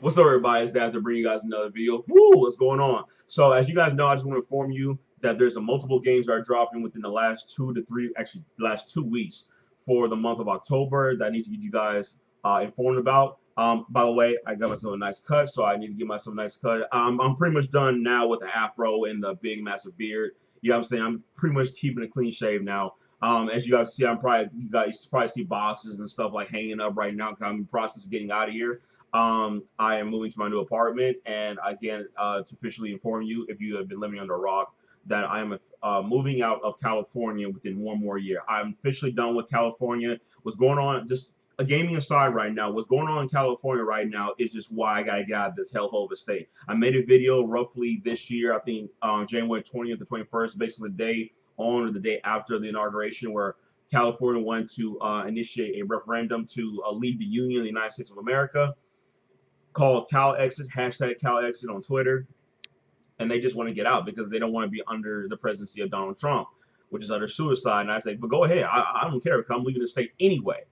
What's up, everybody? It's Dad to bring you guys another video. Woo! What's going on? So, as you guys know, I just want to inform you that there's a multiple games that are dropping within the last 2 to 3, actually, the last 2 weeks for the month of October that I need to get you guys informed about. By the way, I got myself a nice cut, so I need to give myself a nice cut. I'm pretty much done now with the afro and the big, massive beard. You know what I'm saying? I'm pretty much keeping a clean shave now. As you guys see, you guys probably see boxes and stuff like hanging up right now because I'm in the process of getting out of here. I am moving to my new apartment, and again, to officially inform you, if you have been living under a rock, that I am moving out of California within one more year. I'm officially done with California. What's going on? Just a gaming aside right now, what's going on in California right now is just why I gotta get out of this hellhole of a state. I made a video roughly this year, I think January 20th to 21st, basically the day on or the day after the inauguration, where California wanted to initiate a referendum to leave the Union of the United States of America, called CalExit, hashtag CalExit on Twitter, and they just want to get out because they don't want to be under the presidency of Donald Trump, which is under suicide. And I say, but go ahead, I don't care because I'm leaving the state anyway.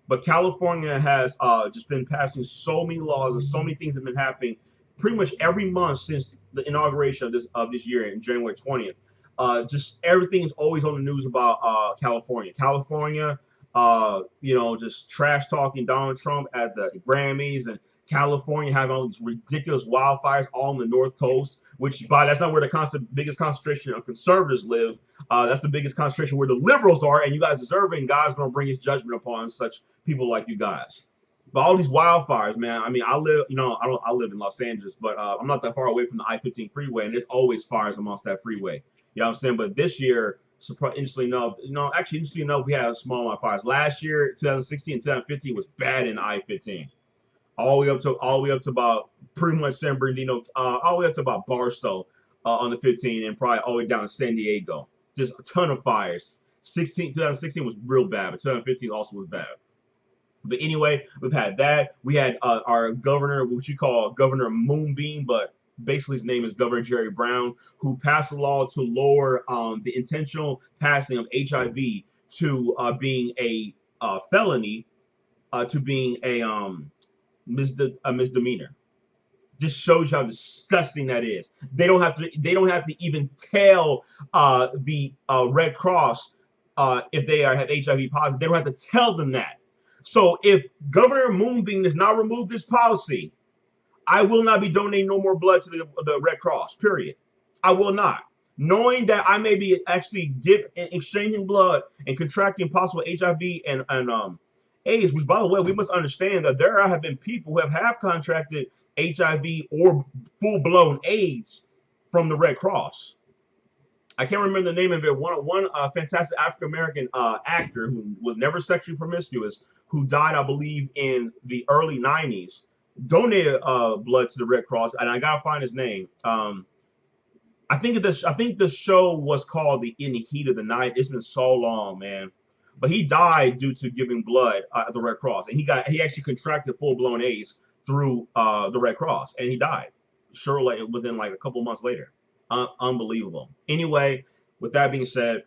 But California has just been passing so many laws and so many things have been happening pretty much every month since the inauguration of this year in January 20th. Just everything is always on the news about California. California, just trash talking Donald Trump at the Grammys, and California having all these ridiculous wildfires all on the North Coast, which that's not where the biggest concentration of conservatives live. That's the biggest concentration where the liberals are, and you guys deserve it, and God's going to bring his judgment upon such people like you guys. But all these wildfires, man, I mean, I live in Los Angeles, but I'm not that far away from the I-15 freeway, and there's always fires amongst that freeway. You know what I'm saying? But this year, interestingly enough, we had a small amount of fires. Last year, 2016 and 2015 was bad in I-15, all the way up to about pretty much San Bernardino, all the way up to about Barstow on the 15, and probably all the way down to San Diego. Just a ton of fires. 2016 was real bad, but 2015 also was bad. But anyway, we've had that. We had our governor, which you call Governor Moonbeam, but basically his name is Governor Jerry Brown, who passed a law to lower the intentional passing of HIV to being a felony to being a misdemeanor. Just shows you how disgusting that is. They don't have to even tell the Red Cross if they have HIV positive. They don't have to tell them that. So if Governor Moonbeam does not remove this policy, I will not be donating no more blood to the Red Cross, period. I will not. Knowing that I may be actually exchanging blood and contracting possible HIV and AIDS, which, by the way, we must understand that there have been people who have contracted HIV or full-blown AIDS from the Red Cross. I can't remember the name of it. One fantastic African-American actor who was never sexually promiscuous, who died, I believe, in the early 90s, donated blood to the Red Cross, and I gotta find his name. I think the show was called In the Heat of the Night. It's been so long, man. But he died due to giving blood at the Red Cross, and he actually contracted full-blown AIDS through the Red Cross, and he died surely within like a couple months later. Unbelievable. Anyway, with that being said,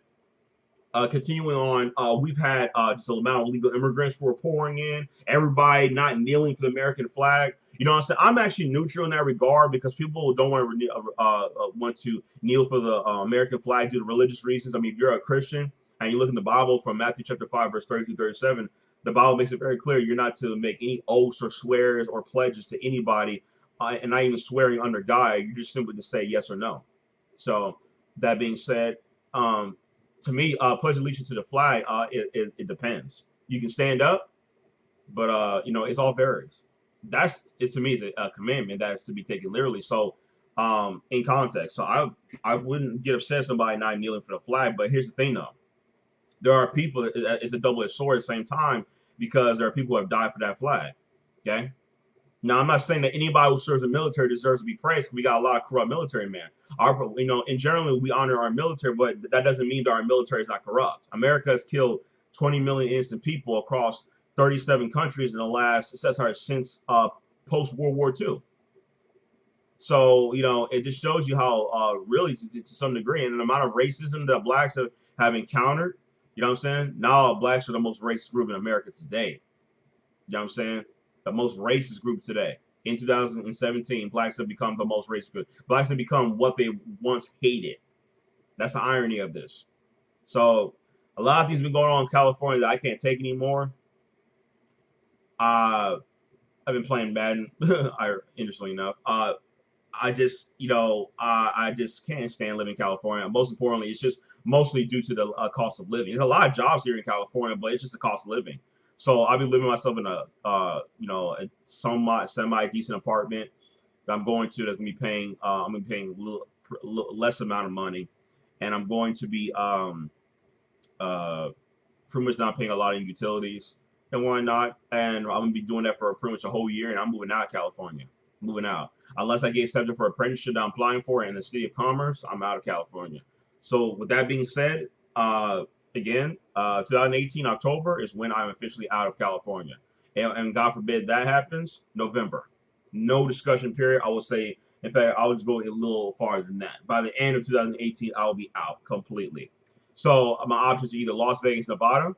continuing on, we've had just the amount of illegal immigrants who are pouring in, everybody not kneeling for the American flag. You know what I'm saying? I'm actually neutral in that regard because people don't want to kneel for the American flag due to religious reasons. I mean, if you're a Christian and you look in the Bible from Matthew chapter 5, verse 30 through 37, the Bible makes it very clear you're not to make any oaths or swears or pledges to anybody, and not even swearing under God. You're just simply to say yes or no. So that being said, to me, pledge allegiance to the flag, it depends. You can stand up, but it's all varies. To me is a commandment that is to be taken literally. So in context, so I wouldn't get upset if somebody not kneeling for the flag. But here's the thing, though, there are people. It's a double-edged sword at the same time because there are people who have died for that flag. Okay. Now, I'm not saying that anybody who serves in the military deserves to be praised. We got a lot of corrupt military men. In generally, we honor our military, but that doesn't mean that our military is not corrupt. America has killed 20 million innocent people across 37 countries in the since post-World War II. So, it just shows you how, really, to some degree, and the amount of racism that blacks have encountered, you know what I'm saying? Now, blacks are the most racist group in America today. You know what I'm saying? The most racist group today. in 2017, blacks have become the most racist group. Blacks have become what they once hated. That's the irony of this. So a lot of things been going on in California that I can't take anymore. I've been playing Madden, interestingly enough. I just, I just can't stand living in California. Most importantly, it's just mostly due to the cost of living. There's a lot of jobs here in California, but it's just the cost of living. So I'll be living myself in a, a semi decent apartment that I'm going to that's gonna be paying. I'm gonna be paying less amount of money, and I'm going to be uh, pretty much not paying a lot of utilities and whatnot. And I'm gonna be doing that for pretty much a whole year, and I'm moving out of California. Moving out. Unless I get accepted for apprenticeship that I'm applying for in the City of Commerce, I'm out of California. So with that being said, again, 2018 October is when I'm officially out of California. And God forbid that happens, November. No discussion period. I will say, in fact, I will just go a little farther than that. By the end of 2018, I will be out completely. So my options are either Las Vegas, Nevada,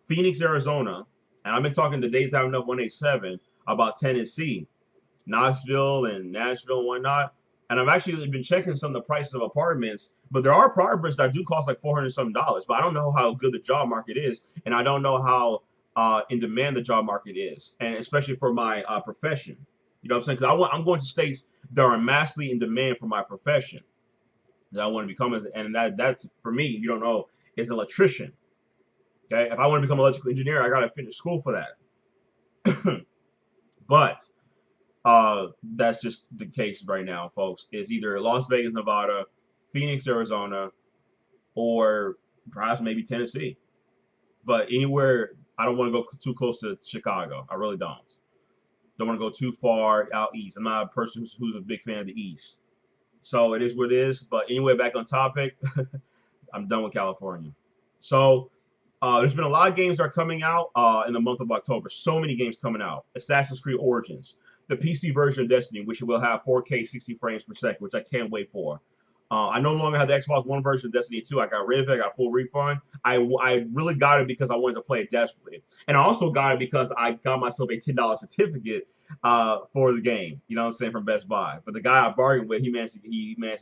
Phoenix, Arizona, and I've been talking to Days Having Up 187 about Tennessee, Knoxville, and Nashville and whatnot. And I've actually been checking some of the prices of apartments, but there are apartments that do cost like $400 something. But I don't know how good the job market is, and I don't know how in demand the job market is, and especially for my profession. You know what I'm saying? Because I'm going to states that are massively in demand for my profession that I want to become as, and that's for me. If you don't know, is an electrician. Okay, if I want to become an electrical engineer, I got to finish school for that. But that's just the case right now, folks. It's either Las Vegas, Nevada, Phoenix, Arizona, or perhaps maybe Tennessee. But anywhere, I don't want to go too close to Chicago. I really don't. Don't want to go too far out east. I'm not a person who's a big fan of the East. So it is what it is. But anyway, back on topic, I'm done with California. So there's been a lot of games that are coming out in the month of October. So many games coming out. Assassin's Creed Origins, the PC version of Destiny, which will have 4K 60 frames per second, which I can't wait for. I no longer have the Xbox One version of Destiny 2. I got rid of it. I got a full refund. I really got it because I wanted to play it desperately. And I also got it because I got myself a $10 certificate for the game. You know what I'm saying, from Best Buy. But the guy I bargained with, he managed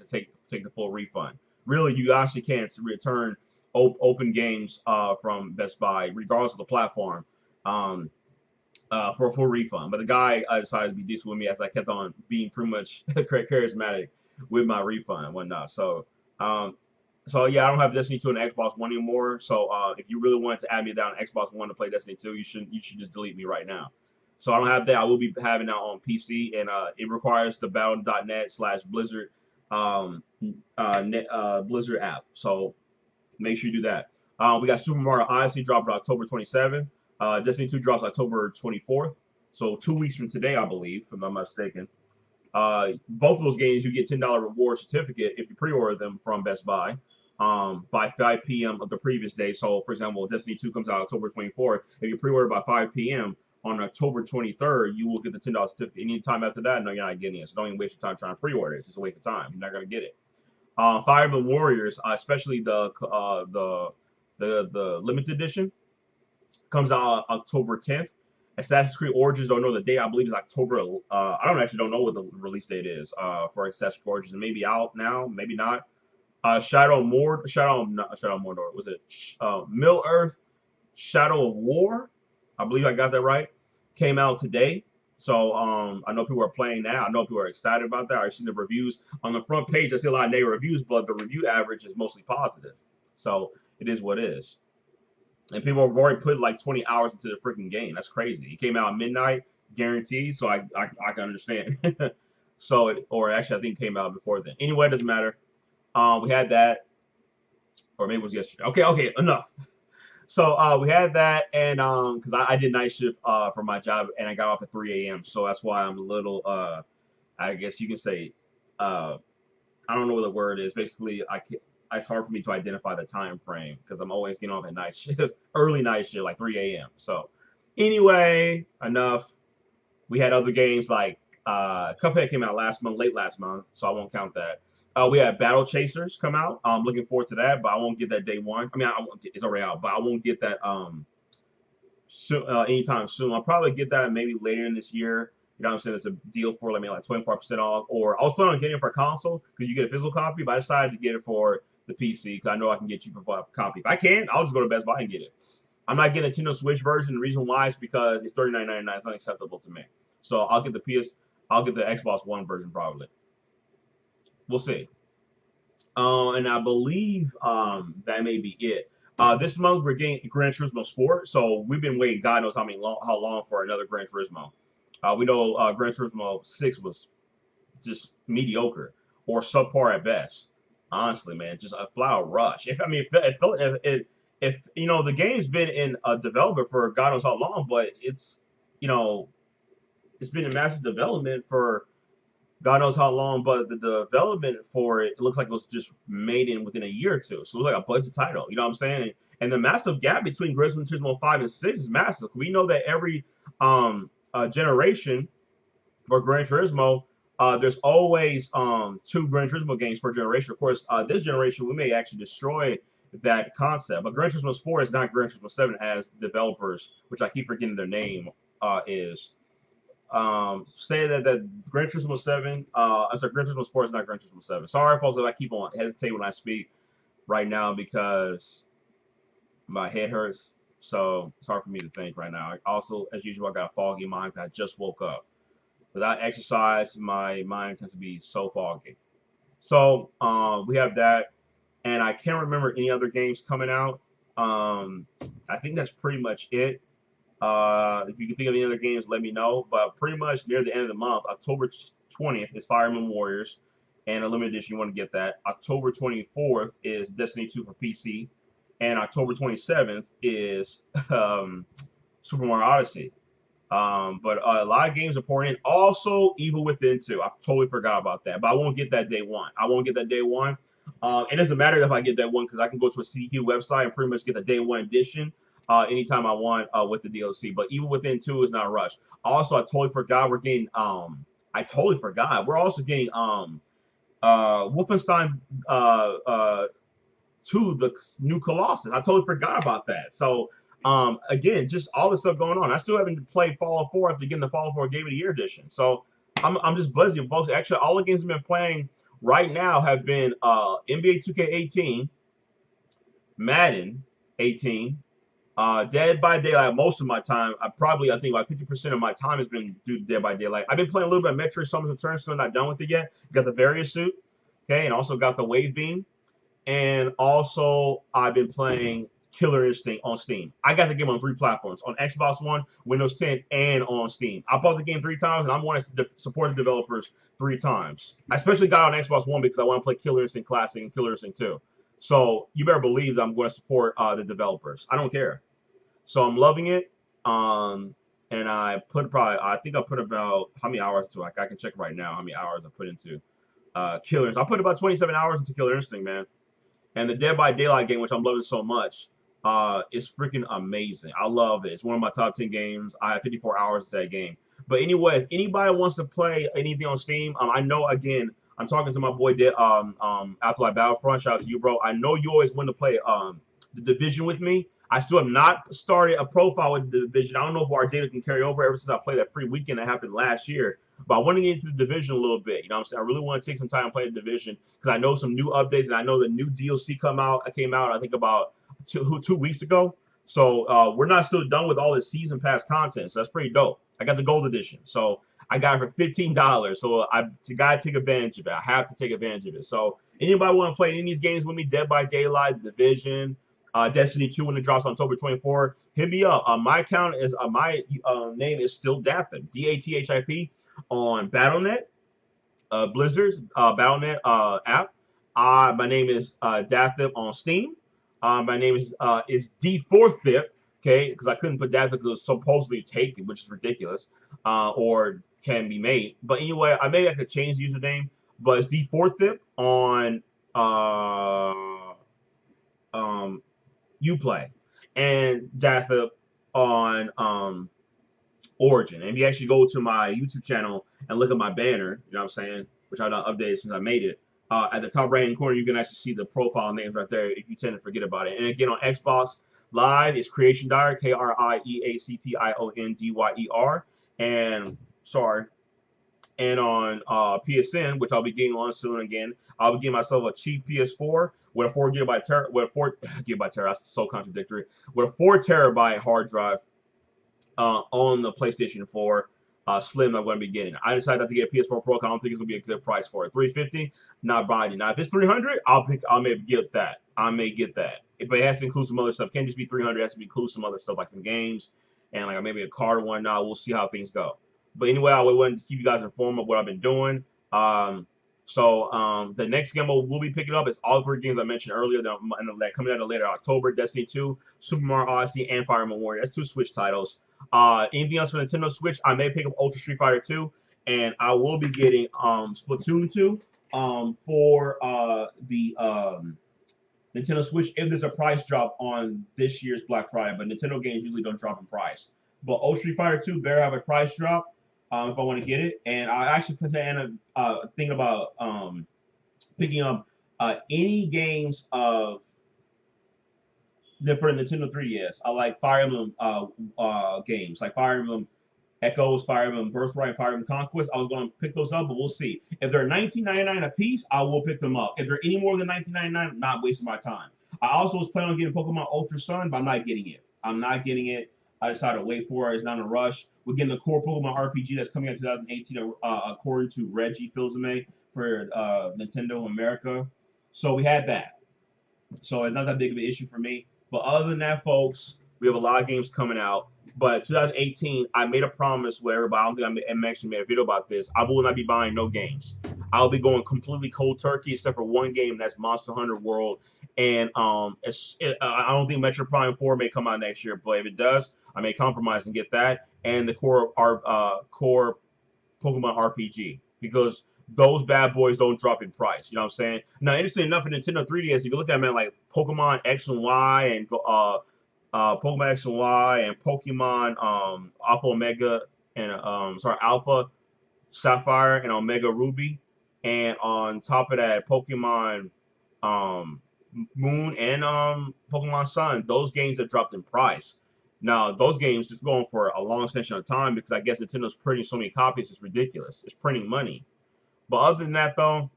to take the full refund. Really, you actually can't return open games from Best Buy, regardless of the platform, for a full refund. But the guy decided to be decent with me as I kept on being pretty much charismatic with my refund and whatnot. So yeah, I don't have Destiny 2 on the Xbox One anymore. So if you really wanted to add me down on Xbox One to play Destiny 2, you should just delete me right now. So I don't have that. I will be having that on PC, and it requires the battle.net/Blizzard Blizzard app. So make sure you do that. We got Super Mario Odyssey dropping October 27th. Destiny 2 drops October 24th. So 2 weeks from today, I believe, if I'm not mistaken. Both of those games, you get $10 reward certificate if you pre-order them from Best Buy by 5 p.m. of the previous day. So, for example, Destiny 2 comes out October 24th. If you pre-order by 5 p.m. on October 23rd, you will get the $10 certificate. Any time after that, no, you're not getting it. So don't even waste your time trying to pre-order it. It's just a waste of time. You're not going to get it. Fire Emblem Warriors, especially the limited edition, comes out October 10th. Assassin's Creed Origins, don't know the date. I believe it's October. I don't know what the release date is for Assassin's Creed Origins. It may be out now, maybe not. Shadow of Mordor. Was it Middle Earth? Shadow of War. I believe I got that right. Came out today. So I know people are playing that. I know people are excited about that. I've seen the reviews on the front page. I see a lot of negative reviews, but the review average is mostly positive. So it is what it is. And people have already put like 20 hours into the freaking game. That's crazy. It came out at midnight, guaranteed. So I can understand. Or actually, I think it came out before then. Anyway, it doesn't matter. We had that, or maybe it was yesterday. Okay, enough. So we had that, and because I did night shift for my job, and I got off at 3 a.m. So that's why I'm a little, I guess you can say, I don't know what the word is. Basically, it's hard for me to identify the time frame because I'm always getting off at night shift, early night shift, like 3 a.m. So anyway, enough. We had other games like Cuphead came out late last month, so I won't count that. We had Battle Chasers come out. I'm looking forward to that, but I won't get that day one. I mean, it's already out, but I won't get that anytime soon. I'll probably get that maybe later in this year. You know what I'm saying? It's a deal for like maybe like 25% off. Or I was planning on getting it for a console because you get a physical copy, but I decided to get it for the PC because I know I can get cheaper for a copy. If I can, I'll just go to Best Buy and get it. I'm not getting a Nintendo Switch version. The reason why is because it's $39.99. It's unacceptable to me. So I'll get the Xbox One version probably. We'll see. And I believe that may be it. This month we're getting Gran Turismo Sport, so we've been waiting God knows how long for another Gran Turismo. We know Gran Turismo 6 was just mediocre or subpar at best. Honestly, man, just a flower rush. If you know the game's been in a developer for God knows how long, but you know it's been in massive development for God knows how long, but the development for it looks like it was just made in within a year or two. So it was like a budget title. You know what I'm saying? And the massive gap between Gran Turismo 5 and 6 is massive. We know that every generation for Gran Turismo, there's always two Gran Turismo games per generation. Of course, this generation we may actually destroy that concept. But Gran Turismo 4 is not Gran Turismo 7 as developers, which I keep forgetting their name is. Say that Gran Turismo 7, Gran Turismo Sport is not Gran Turismo 7. Sorry, folks, if I keep on hesitate when I speak right now because my head hurts. So it's hard for me to think right now. Also, as usual, I got a foggy mind because I just woke up. Without exercise, my mind tends to be so foggy. So we have that, and I can't remember any other games coming out. I think that's pretty much it. If you can think of any other games, let me know. But pretty much near the end of the month, October 20th is Fire Emblem Warriors, and a limited edition. You want to get that. October 24th is Destiny 2 for PC, and October 27th is Super Mario Odyssey. But a lot of games are pouring in. Also, Evil Within 2. I totally forgot about that, but I won't get that day one. I won't get that day one. It doesn't matter if I get that one because I can go to a CQ website and pretty much get the day one edition. Anytime I want with the DLC. But Evil Within 2 is not a rush. Also, I totally forgot we're getting I totally forgot. We're also getting Wolfenstein 2, the new Colossus. I totally forgot about that. So again, just all this stuff going on. I still haven't played Fallout 4 after getting the Fallout 4 Game of the Year edition. So I'm just buzzing, folks. Actually, all the games I've been playing right now have been NBA 2K18, Madden 18, Dead by Daylight. Most of my time, I think about 50% of my time has been due to Dead by Daylight. I've been playing a little bit of Metroid Summons Return, still not done with it yet. Got the Various Suit, okay, and also got the Wave Beam, and also I've been playing Killer Instinct on Steam. I got the game on 3 platforms: on Xbox One, Windows 10, and on Steam. I bought the game 3 times, and I'm wanting to support the developers 3 times. I especially got on Xbox One because I want to play Killer Instinct Classic and Killer Instinct 2. So you better believe that I'm going to support the developers. I don't care. So I'm loving it. And I think I put about how many hours to it? I can check right now how many hours I put into Killer Instinct. I put about 27 hours into Killer Instinct, man. And the Dead by Daylight game, which I'm loving so much, is freaking amazing. I love it. It's one of my top 10 games. I have 54 hours into that game. But anyway, if anybody wants to play anything on Steam, I know, again, I'm talking to my boy Afterlife Battlefront. Shout out to you, bro. I know you always want to play The Division with me. I still have not started a profile with the Division. I don't know if our data can carry over ever since I played that free weekend that happened last year. But I want to get into the Division a little bit. You know what I'm saying? I really want to take some time and play the Division because I know some new updates and I know the new DLC came out, I think, about two weeks ago. So we're not still done with all the season pass content. So that's pretty dope. I got the gold edition. So I got it for $15. So I gotta take advantage of it. I have to take advantage of it. So anybody want to play any of these games with me? Dead by Daylight, The Division, Destiny 2 when it drops on October 24th. Hit me up. My account is my name is still Dathip, DATHIP on Battle.net, Blizzard's Battle.net app. My name is Dathip on Steam. My name is D4Thip, okay, because I couldn't put Dathip because it was supposedly taken, which is ridiculous, or can be made. But anyway, maybe I could change the username, but it's D4Thip on Uplay, and Dathip on Origin. And if you actually go to my YouTube channel and look at my banner, you know what I'm saying, which I've not updated since I made it, at the top right hand corner, you can actually see the profile names right there if you tend to forget about it. And again, on Xbox Live, it's Creation Dyer, KRIEACTIONDYER. And Sorry. And on PSN, which I'll be getting on soon again, I'll be getting myself a cheap PS4 with a 4 GB with a 4 GB that's so contradictory, with a 4 TB hard drive on the PlayStation 4 Slim I'm going to be getting. I decided not to get a PS4 Pro because I don't think it's going to be a good price for it. $350, not buying it. Now, if it's $300, I'll maybe get that. I may get that. But it has to include some other stuff. It can't just be $300. It has to include some other stuff like some games and like maybe a card or whatnot. We'll see how things go. But anyway, I wanted to keep you guys informed of what I've been doing. The next game we'll be picking up is all 3 games I mentioned earlier that coming out in later October: Destiny 2, Super Mario Odyssey, and Fire Emblem Warrior. That's 2 Switch titles. Anything else for Nintendo Switch? I may pick up Ultra Street Fighter 2, and I will be getting Splatoon 2 for the Nintendo Switch if there's a price drop on this year's Black Friday. But Nintendo games usually don't drop in price. But Ultra Street Fighter 2 better have a price drop if I want to get it. And I actually thinking about picking up any games of for the Nintendo 3DS. I like Fire Emblem games, like Fire Emblem Echoes, Fire Emblem Birthright, Fire Emblem Conquest. I was going to pick those up, but we'll see. If they're $19.99 a piece, I will pick them up. If they're any more than $19.99, I'm not wasting my time. I also was planning on getting Pokemon Ultra Sun, but I'm not getting it. I'm not getting it. I decided to wait for it. It's not in a rush. We're getting the core Pokemon RPG that's coming out in 2018, according to Reggie Fils-Aimé for Nintendo America. So we had that. So it's not that big of an issue for me. But other than that, folks, we have a lot of games coming out. But 2018, I made a promise with everybody. I don't think I actually made a video about this. I will not be buying no games. I'll be going completely cold turkey, except for one game, that's Monster Hunter World. And I don't think Metro Prime 4 may come out next year, but if it does, I may compromise and get that and the core Pokemon RPG, because those bad boys don't drop in price. You know what I'm saying? Now, interesting enough, for Nintendo 3DS, if you look at them like Pokemon X and Y and Pokemon X and Y and Pokemon Alpha Omega and Alpha Sapphire and Omega Ruby, and on top of that Pokemon Moon and Pokemon Sun, those games have dropped in price. Now, those games just going for a long extension of time because I guess Nintendo's printing so many copies, it's ridiculous. It's printing money. But other than that, though,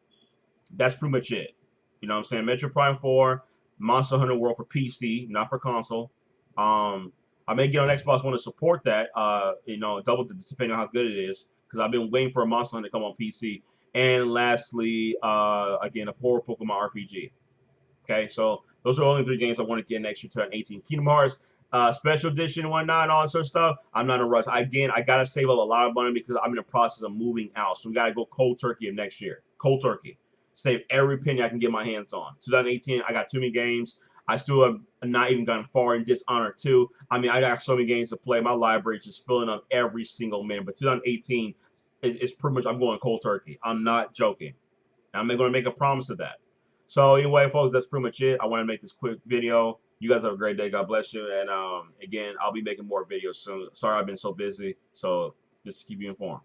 that's pretty much it. You know what I'm saying? Metro Prime 4, Monster Hunter World for PC, not for console. I may get on Xbox One to support that, double depending on how good it is, because I've been waiting for a Monster Hunter to come on PC. And lastly, again, a poor Pokemon RPG. Okay, so those are the only 3 games I want to get next year, 2018. Kingdom Hearts Special Edition and whatnot, all that sort of stuff. I'm not in a rush. Again, I got to save up a lot of money because I'm in the process of moving out. So we got to go cold turkey of next year. Cold turkey. Save every penny I can get my hands on. 2018, I got too many games. I still have not even gotten far in Dishonored 2. I mean, I got so many games to play. My library is just filling up every single minute. But 2018 is pretty much, I'm going cold turkey. I'm not joking. I'm going to make a promise of that. So anyway, folks, that's pretty much it. I want to make this quick video. You guys have a great day. God bless you. And again, I'll be making more videos soon. Sorry I've been so busy. So just keep you informed.